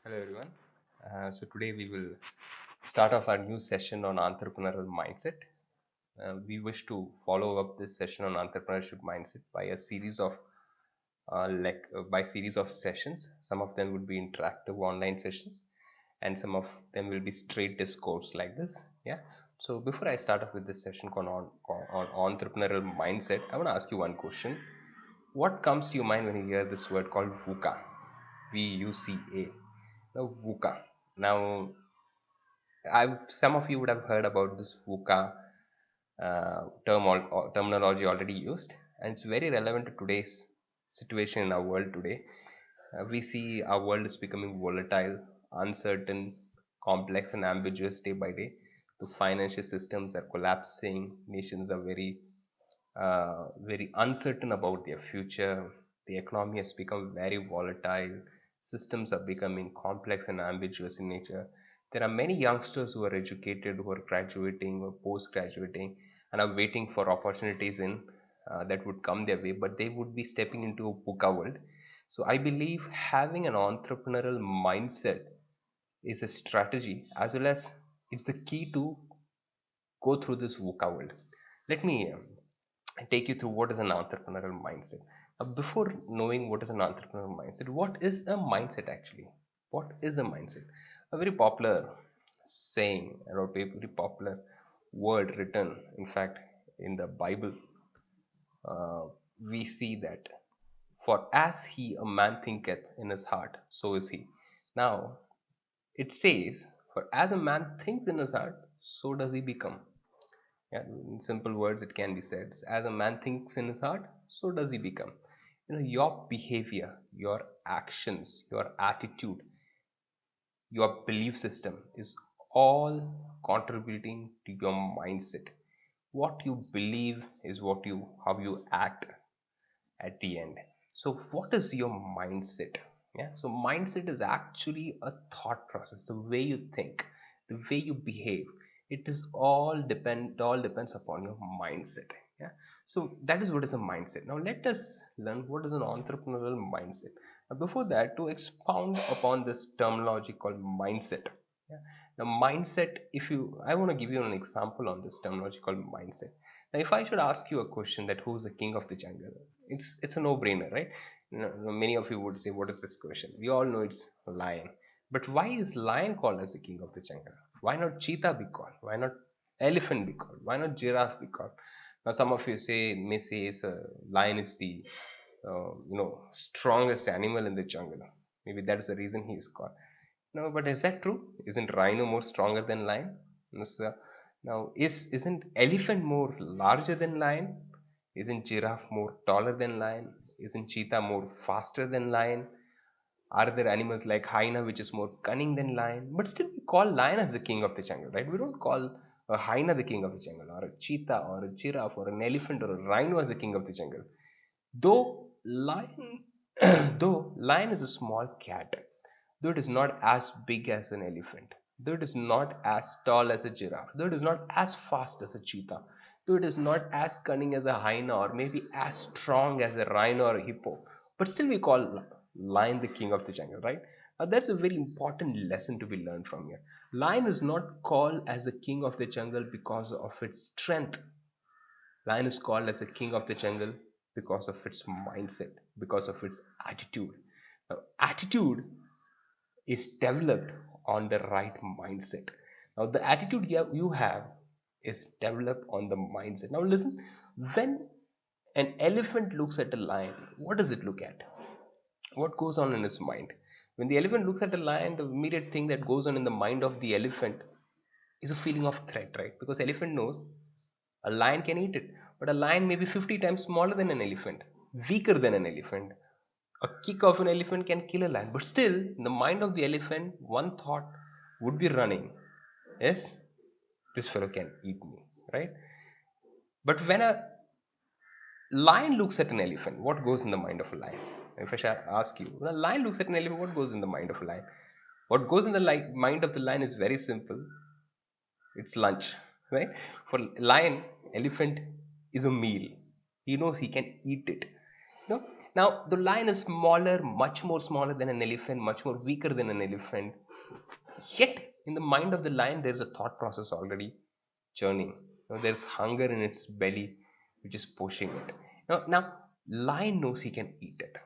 Hello everyone. So today we will start off our new session on entrepreneurial mindset. We wish to follow up this session on entrepreneurship mindset by a series of by series of sessions. Some of them would be interactive online sessions, and some of them will be straight discourse like this. Yeah. So before I start off with this session on entrepreneurial mindset, I want to ask you one question. What comes to your mind when you hear this word called VUCA? VUCA. Now, VUCA. Now, some of you would have heard about this VUCA terminology already used, and it's very relevant to today's situation in our world today. We see our world is becoming volatile, uncertain, complex, and ambiguous day by day. The financial systems are collapsing. Nations are very uncertain about their future. The economy has become very volatile. Systems are becoming complex and ambiguous in nature. There are many youngsters who are educated, who are graduating or post graduating, and are waiting for opportunities in that would come their way, but they would be stepping into a VUCA world. So I believe having an entrepreneurial mindset is a strategy as well as it's the key to go through this VUCA world. Let me take you through what is an entrepreneurial mindset. Before knowing what is an entrepreneurial mindset, what is a mindset actually? What is a mindset? A very popular saying, or a very popular word written, in fact, in the Bible, uh, we see that for as he a man thinketh in his heart, so is he. Now, it says, for as a man thinks in his heart, so does he become. Yeah, in simple words, it can be said, as a man thinks in his heart, so does he become. Your behavior, your actions, your attitude, your belief system is all contributing to your mindset. What you believe is how you act at the end. So what is your mindset? Yeah, so mindset is actually a thought process, the way you think, the way you behave. It is all depends upon your mindset. Yeah, so that is what is a mindset. Now let us learn what is an entrepreneurial mindset. Now before that, to expound upon this terminology called mindset. Yeah, now mindset, if you I want to give you an example on this terminology called mindset. Now if I should ask you a question that who's the king of the jungle, it's a no-brainer, right? Many of you would say, what is this question? We all know it's lion. But why is lion called as the king of the jungle? Why not cheetah be called? Why not elephant be called? Why not giraffe be called? Now some of you may say lion is the strongest animal in the jungle. Maybe that is the reason he is called. No, but is that true? Isn't rhino more stronger than lion? No, sir. Now, isn't elephant more larger than lion? Isn't giraffe more taller than lion? Isn't cheetah more faster than lion? Are there animals like hyena which is more cunning than lion? But still, we call lion as the king of the jungle, right? We don't call a hyena the king of the jungle, or a cheetah, or a giraffe, or an elephant, or a rhino as the king of the jungle. Though lion, though lion is a small cat, though it is not as big as an elephant, though it is not as tall as a giraffe, though it is not as fast as a cheetah, though it is not as cunning as a hyena, or maybe as strong as a rhino or a hippo, but still we call lion the king of the jungle, right? Now that's a very important lesson to be learned from here. Lion is not called as the king of the jungle because of its strength. Lion is called as a king of the jungle because of its mindset, because of its attitude. Now, attitude is developed on the right mindset. Now, the attitude you have is developed on the mindset. Now, listen, when an elephant looks at a lion, what does it look at? What goes on in his mind? When the elephant looks at a lion, the immediate thing that goes on in the mind of the elephant is a feeling of threat, right? Because elephant knows a lion can eat it, but a lion may be 50 times smaller than an elephant, weaker than an elephant. A kick of an elephant can kill a lion, but still, in the mind of the elephant, one thought would be running: yes, this fellow can eat me, right? But when a lion looks at an elephant, what goes in the mind of a lion? If I shall ask you, when a lion looks at an elephant, what goes in the mind of a lion? What goes in the mind of the lion is very simple. It's lunch, right? For lion, elephant is a meal. He knows he can eat it. Now, the lion is smaller, much more smaller than an elephant, much more weaker than an elephant. Yet, in the mind of the lion, there is a thought process already churning. There's hunger in its belly, which is pushing it. Now, lion knows he can eat it.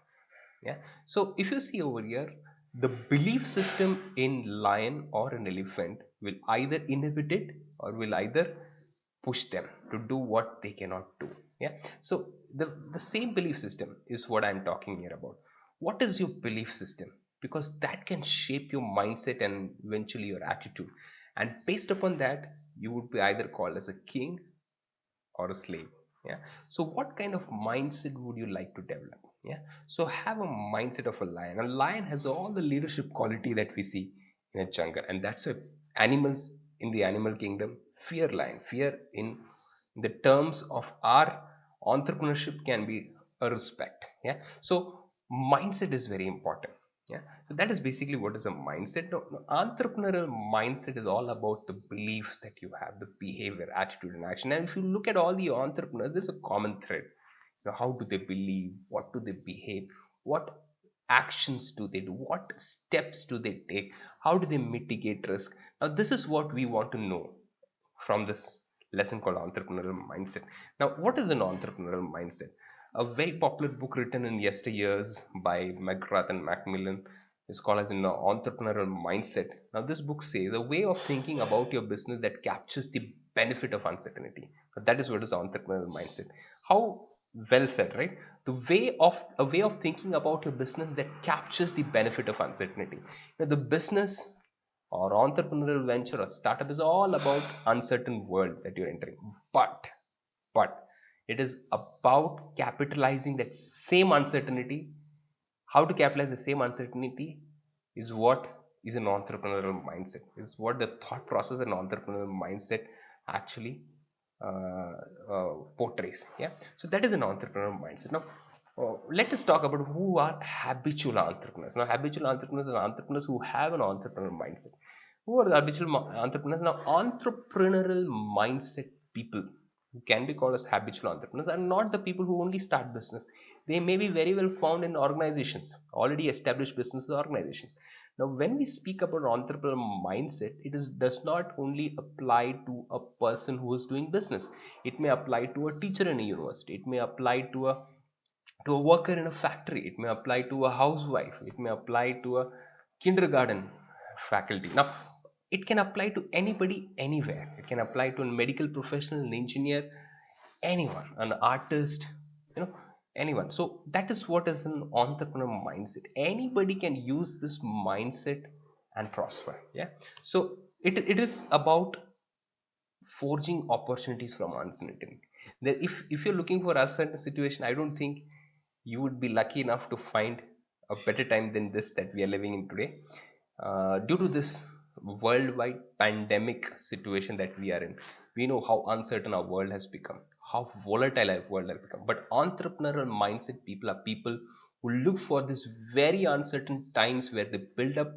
Yeah. So, if you see over here, the belief system in lion or an elephant will either inhibit it or will either push them to do what they cannot do. Yeah. So the same belief system is what I'm talking here about. What is your belief system? Because that can shape your mindset and eventually your attitude, and based upon that you would be either called as a king or a slave. Yeah. So what kind of mindset would you like to develop? Yeah. So have a mindset of a lion. A lion has all the leadership quality that we see in a jungle, and that's why animals in the animal kingdom fear lion. Fear in the terms of our entrepreneurship can be a respect. Yeah. So mindset is very important. Yeah. So that is basically what is a mindset. No, entrepreneurial mindset is all about the beliefs that you have, the behavior, attitude, and action. And if you look at all the entrepreneurs, there's a common thread. How do they believe? What do they behave? What actions do they do? What steps do they take? How do they mitigate risk? Now, this is what we want to know from this lesson called entrepreneurial mindset. Now, what is an entrepreneurial mindset? A very popular book written in yesteryears by McGrath and Macmillan is called as an entrepreneurial mindset. Now, this book says a way of thinking about your business that captures the benefit of uncertainty. That is what is entrepreneurial mindset. How well said, right? The way of thinking about your business that captures the benefit of uncertainty. The business or entrepreneurial venture or startup is all about uncertain world that you're entering, but it is about capitalizing that same uncertainty. How to capitalize the same uncertainty is what is an entrepreneurial mindset, is what the thought process and entrepreneurial mindset actually portrays. Yeah. So that is an entrepreneurial mindset. Now let us talk about who are habitual entrepreneurs. Now habitual entrepreneurs are entrepreneurs who have an entrepreneurial mindset. Who are the habitual entrepreneurs? Now entrepreneurial mindset people who can be called as habitual entrepreneurs are not the people who only start business. They may be very well found in organizations, already established business organizations. Now, when we speak about entrepreneurial mindset, does not only apply to a person who is doing business. It may apply to a teacher in a university. It may apply to a worker in a factory. It may apply to a housewife. It may apply to a kindergarten faculty. Now, it can apply to anybody anywhere. It can apply to a medical professional, an engineer, anyone, an artist, you know, anyone. So that is what is an entrepreneur mindset. Anybody can use this mindset and prosper. Yeah. So it is about forging opportunities from uncertainty. That if you're looking for a certain situation, I don't think you would be lucky enough to find a better time than this that we are living in today. Due to this worldwide pandemic situation that we are in, we know how uncertain our world has become, how volatile our world has become. But entrepreneurial mindset people are people who look for these very uncertain times where they build up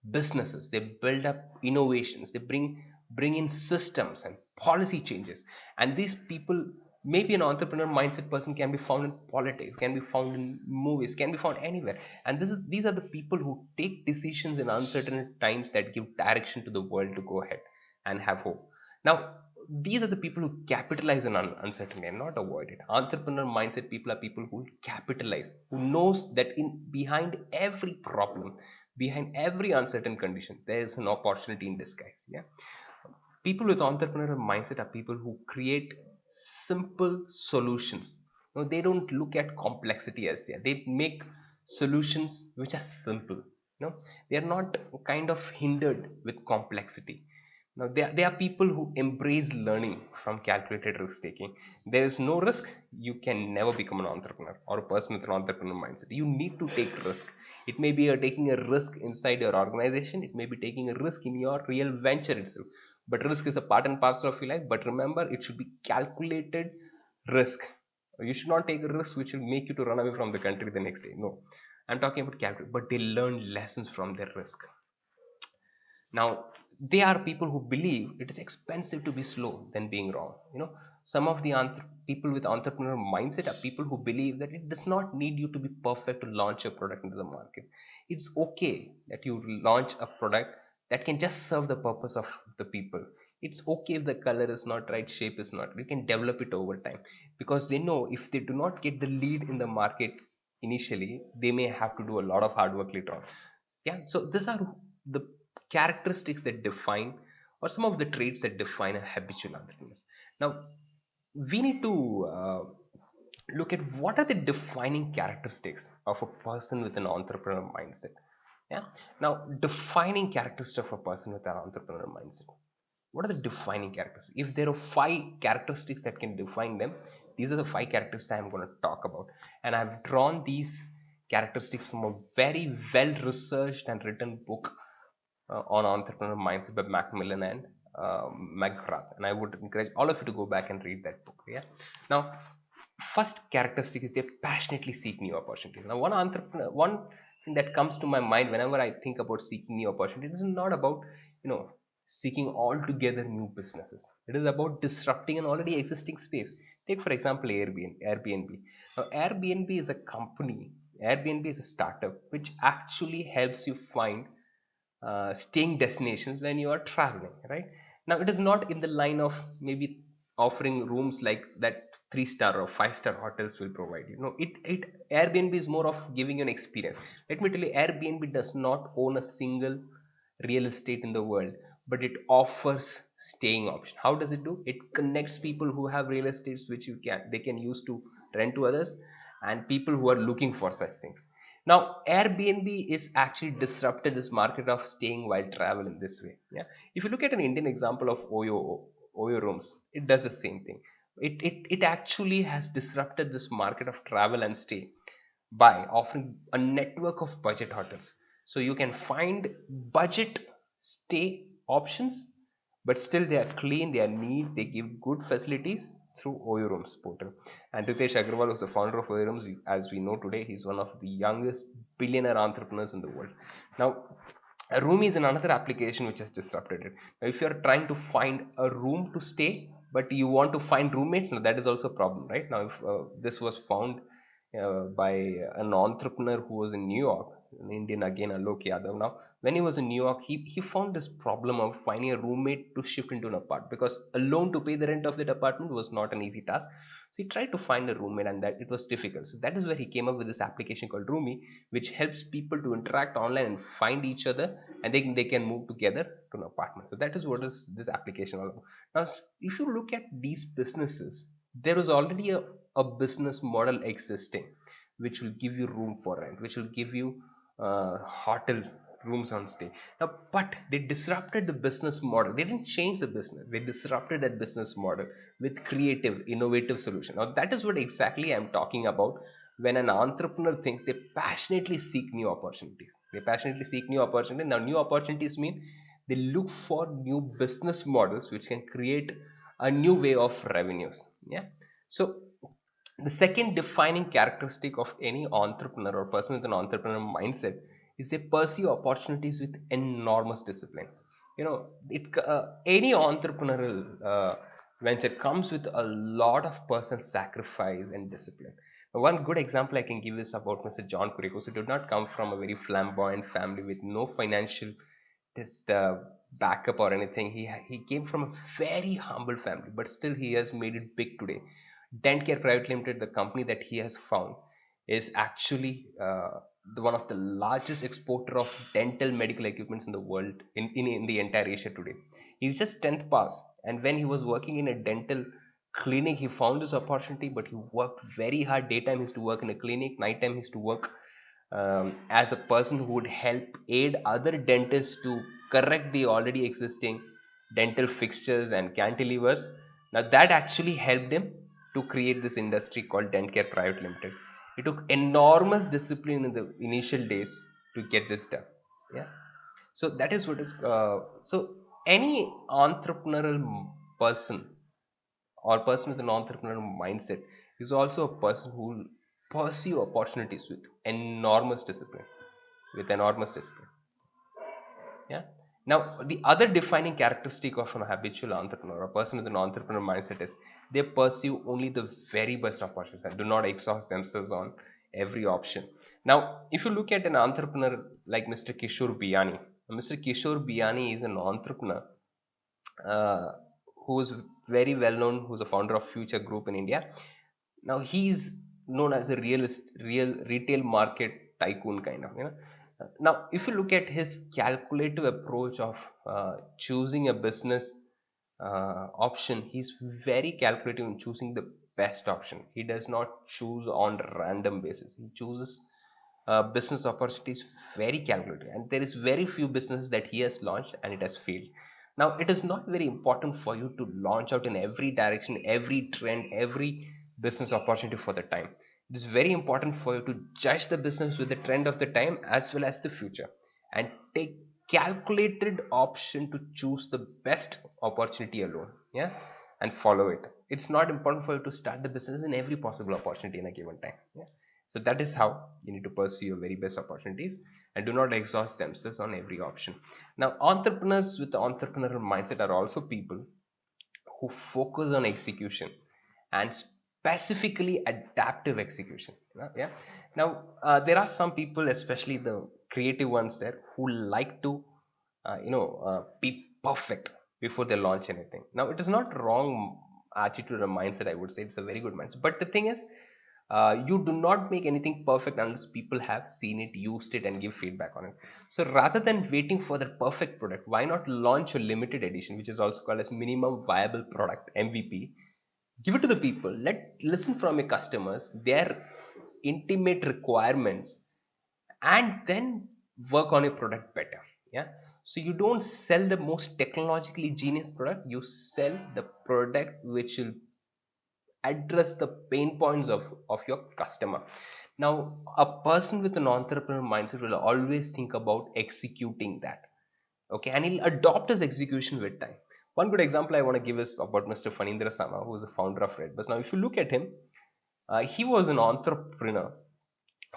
businesses, they build up innovations, they bring in systems and policy changes. And these people, maybe an entrepreneur mindset person can be found in politics, can be found in movies, can be found anywhere. And these are the people who take decisions in uncertain times that give direction to the world to go ahead and have hope. Now these are the people who capitalize on uncertainty and not avoid it. Entrepreneur mindset people are people who capitalize, who knows that in behind every problem, behind every uncertain condition, there is an opportunity in disguise. Yeah. People with entrepreneurial mindset are people who create simple solutions. They don't look at complexity as they make solutions which are simple. They are not kind of hindered with complexity. Now, they are people who embrace learning from calculated risk taking. There is no risk, you can never become an entrepreneur or a person with an entrepreneurial mindset. You need to take risk. It may be taking a risk inside your organization, it may be taking a risk in your real venture itself. But risk is a part and parcel of your life. But remember, it should be calculated risk. You should not take a risk which will make you to run away from the country the next day. No, I'm talking about calculate. But they learn lessons from their risk. Now, they are people who believe it is expensive to be slow than being wrong. Some of the people with entrepreneurial mindset are people who believe that it does not need you to be perfect to launch a product into the market. It's okay that you launch a product that can just serve the purpose of the people. It's okay if the color is not right, shape is not. You can develop it over time, because they know if they do not get the lead in the market initially, they may have to do a lot of hard work later on. Yeah, so these are the characteristics that define, or some of the traits that define a habitual entrepreneur. Now we need to look at what are the defining characteristics of a person with an entrepreneurial mindset. Yeah, now defining characteristics of a person with an entrepreneurial mindset, what are the defining characteristics? If there are five characteristics that can define them, these are the five characteristics I'm going to talk about. And I've drawn these characteristics from a very well researched and written book on entrepreneurial mindset by Macmillan and McGrath. And I would encourage all of you to go back and read that book. Yeah. Now, first characteristic is they passionately seek new opportunities. Now, one thing that comes to my mind whenever I think about seeking new opportunities is not about, you know, seeking altogether new businesses. It is about disrupting an already existing space. Take for example Airbnb. Now, Airbnb is a company. Airbnb is a startup which actually helps you find staying destinations when you are traveling, right? Now it is not in the line of maybe offering rooms like that 3-star or 5-star hotels will provide you. No, it Airbnb is more of giving you an experience. Let me tell you, Airbnb does not own a single real estate in the world, but it offers staying option. How does it do? It connects people who have real estates which they can use to rent to others, and people who are looking for such things. Now, Airbnb is actually disrupted this market of staying while travel in this way. Yeah. If you look at an Indian example of Oyo rooms, it does the same thing. It actually has disrupted this market of travel and stay by offering a network of budget hotels. So you can find budget stay options, but still they are clean, they are neat, they give good facilities through Oyo Rooms portal. And Ritesh Agarwal, who's the founder of Oyo Rooms, as we know today, he's one of the youngest billionaire entrepreneurs in the world. Now, a room is another application which has disrupted it. Now, if you are trying to find a room to stay, but you want to find roommates, now that is also a problem, right? Now, if this was found by an entrepreneur who was in New York, an Indian again, Alok Yadav. Now, when he was in New York, he found this problem of finding a roommate to shift into an apartment, because alone to pay the rent of that apartment was not an easy task. So he tried to find a roommate, and that it was difficult. So that is where he came up with this application called Roomy, which helps people to interact online and find each other, and they can move together to an apartment. So that is what is this application all about. Now, if you look at these businesses, there was already a business model existing which will give you room for rent, which will give you hotel rooms on stay. Now, but they disrupted the business model. They didn't change the business, they disrupted that business model with creative innovative solution. Now that is what exactly I'm talking about. When an entrepreneur thinks, they passionately seek new opportunities. They passionately seek new opportunities. Now new opportunities mean they look for new business models which can create a new way of revenues. Yeah. So the second defining characteristic of any entrepreneur or person with an entrepreneurial mindset is they pursue opportunities with enormous discipline. You know, any entrepreneurial venture comes with a lot of personal sacrifice and discipline. One good example I can give is about Mr. John Kurikos, who did not come from a very flamboyant family with no financial just backup or anything. He came from a very humble family, but still he has made it big today. Dent Care Private Limited, the company that he has found, is actually one of the largest exporter of dental medical equipments in the world, in the entire Asia today. He's just 10th pass, and when he was working in a dental clinic, he found this opportunity, but he worked very hard. Daytime he used to work in a clinic, nighttime he used to work as a person who would help aid other dentists to correct the already existing dental fixtures and cantilevers. Now that actually helped him to create this industry called Dent Care Private Limited. It took enormous discipline in the initial days to get this done. Yeah. So that is what is so any entrepreneurial person or person with an entrepreneurial mindset is also a person who will pursue opportunities with enormous discipline. With enormous discipline. Yeah. Now, the other defining characteristic of an habitual entrepreneur, a person with an entrepreneur mindset, is they pursue only the very best opportunities and do not exhaust themselves on every option. Now, if you look at an entrepreneur like Mr. Kishore Biyani, Mr. Kishore Biyani is an entrepreneur uh, who's very well known, who's a founder of Future Group in India. Now he's known as a real retail market tycoon kind of, you know. Now, if you look at his calculative approach of choosing a business option, he's very calculative in choosing the best option. He does not choose on random basis. He chooses business opportunities very calculated, and there is very few businesses that he has launched and it has failed. Now, it is not very important for you to launch out in every direction, every trend, every business opportunity for the time. It is very important for you to judge the business with the trend of the time as well as the future, and take calculated option to choose the best opportunity alone. Yeah, and follow it. It's not important for you to start the business in every possible opportunity in a given time. Yeah, so that is how you need to pursue your very best opportunities and do not exhaust themselves on every option. Now, entrepreneurs with the entrepreneurial mindset are also people who focus on execution, and specifically adaptive execution. Yeah. Now, there are some people, especially the creative ones there, who like to be perfect before they launch anything. Now, it is not wrong attitude or mindset, I would say it's a very good mindset, but the thing is, you do not make anything perfect unless people have seen it, used it, and give feedback on it. So rather than waiting for the perfect product, why not launch a limited edition, which is also called as minimum viable product, MVP? Give it to the people. Listen from your customers, their intimate requirements, and then work on your product better. Yeah. So you don't sell the most technologically genius product. You sell the product which will address the pain points of your customer. Now, a person with an entrepreneur mindset will always think about executing that. Okay, and he'll adopt his execution with time. One good example I want to give is about Mr. Fanindra Sama, who is the founder of Redbus. Now, if you look at him, he was an entrepreneur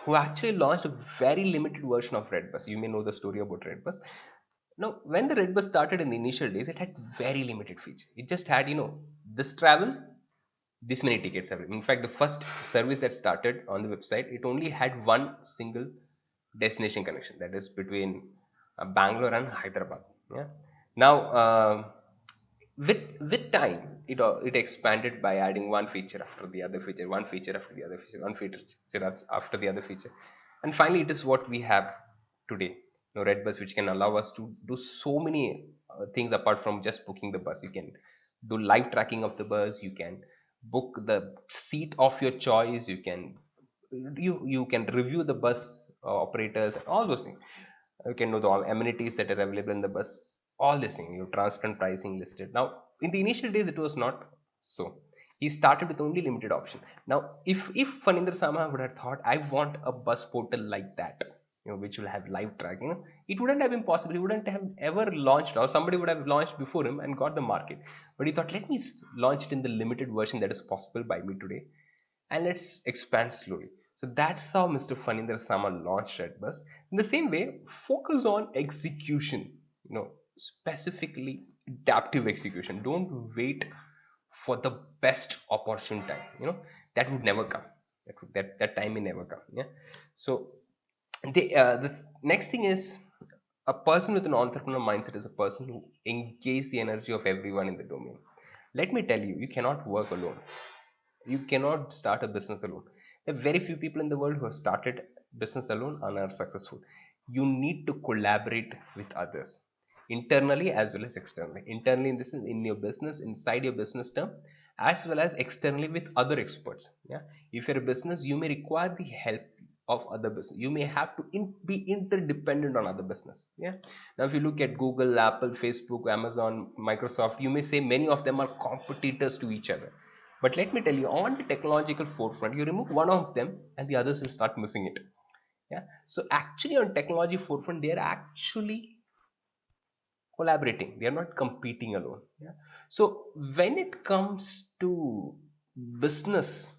who actually launched a very limited version of Redbus. You may know the story about Redbus. Now, when the Redbus started in the initial days, it had very limited feature. It just had, this travel, this many tickets available. In fact, the first service that started on the website, it only had one single destination connection, that is between Bangalore and Hyderabad. Yeah. Now, with time, it expanded by adding one feature after the other feature, one feature after the other feature, one feature after the other feature, and finally, it is what we have today. Red bus, which can allow us to do so many things apart from just booking the bus. You can do live tracking of the bus. You can book the seat of your choice. You can review the bus operators and all those things. You can know the all amenities that are available in the bus, all this thing, your transparent pricing listed. Now, in the initial days it was not so. He started with only limited option. Now, if Fanindra Sama would have thought, I want a bus portal like that, which will have live tracking, it wouldn't have been possible. He wouldn't have ever launched, or somebody would have launched before him and got the market. But he thought, let me launch it in the limited version that is possible by me today, and let's expand slowly. So that's how Mr. Fanindra Sama launched Redbus. In the same way, focus on execution, specifically adaptive execution. Don't wait for the best opportune time. That would never come. That time may never come. Yeah. So the next thing is, a person with an entrepreneur mindset is a person who engages the energy of everyone in the domain. Let me tell you, you cannot work alone. You cannot start a business alone. There are very few people in the world who have started business alone and are successful. You need to collaborate with others, internally as well as externally. Internally, in this, in your business, inside your business term, as well as externally with other experts. Yeah, if you're a business, you may require the help of other business. You may have to be interdependent on other business. Yeah. Now, if you look at Google, Apple, Facebook, Amazon, Microsoft, you may say many of them are competitors to each other. But let me tell you, on the technological forefront, you remove one of them and the others will start missing it. Yeah. So actually, on technology forefront, they are actually collaborating. They are not competing alone. Yeah. So when it comes to business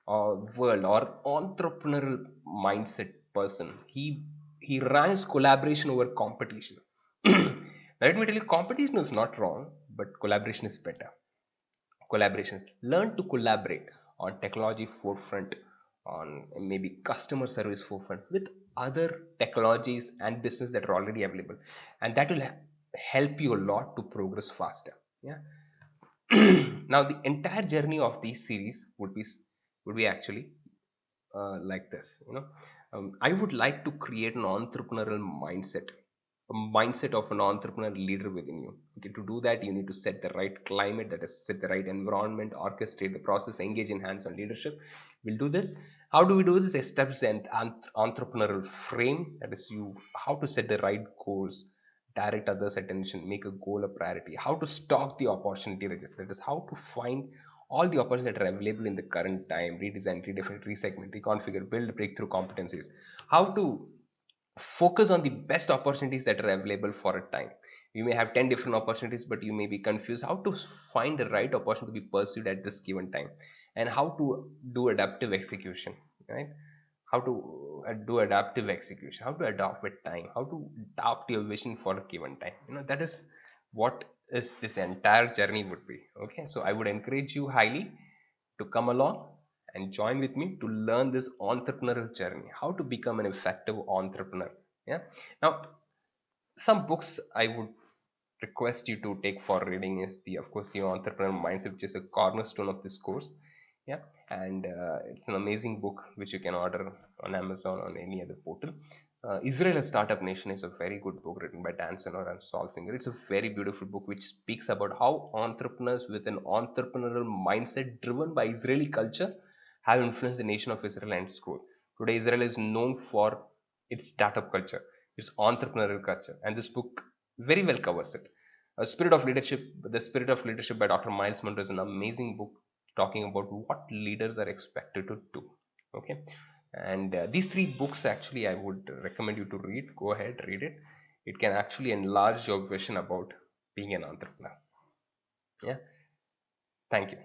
or world or entrepreneurial mindset person, he runs collaboration over competition. Let me tell you, competition is not wrong, but collaboration is better. Collaboration. Learn to collaborate on technology forefront, on maybe customer service forefront with other technologies and business that are already available, and that will help you a lot to progress faster. Yeah. Now the entire journey of these series would be actually like this. I would like to create an entrepreneurial mindset, a mindset of an entrepreneur leader within you. Okay, to do that, you need to set the right climate, that is, set the right environment, orchestrate the process, engage in hands-on leadership. We'll do this. How do we do this? Establish an entrepreneurial frame, that is, you how to set the right goals, direct others' attention, make a goal a priority, how to stock the opportunity register, that is, how to find all the opportunities that are available in the current time, redesign, redefine, resegment, reconfigure, build breakthrough competencies, how to focus on the best opportunities that are available for a time. You may have 10 different opportunities, but you may be confused how to find the right opportunity to be pursued at this given time, and how to do adaptive execution, right? How to do adaptive execution, how to adapt with time, how to adapt your vision for a given time. That is what is this entire journey would be. Okay, so I would encourage you highly to come along and join with me to learn this entrepreneurial journey, how to become an effective entrepreneur. Yeah. Now, some books I would request you to take for reading is the, of course, the Entrepreneurial Mindset, which is a cornerstone of this course. Yeah, and it's an amazing book which you can order on Amazon or on any other portal. Israel, a Startup Nation, is a very good book written by Dan Senor and Saul Singer. It's a very beautiful book which speaks about how entrepreneurs with an entrepreneurial mindset driven by Israeli culture have influenced the nation of Israel and its growth. Today, Israel is known for its startup culture, its entrepreneurial culture, and this book very well covers it. Spirit of Leadership, The Spirit of Leadership by Dr. Miles Monroe is an amazing book talking about what leaders are expected to do. Okay, and these three books actually I would recommend you to read. Go ahead, read it. It can actually enlarge your vision about being an entrepreneur. Yeah, thank you.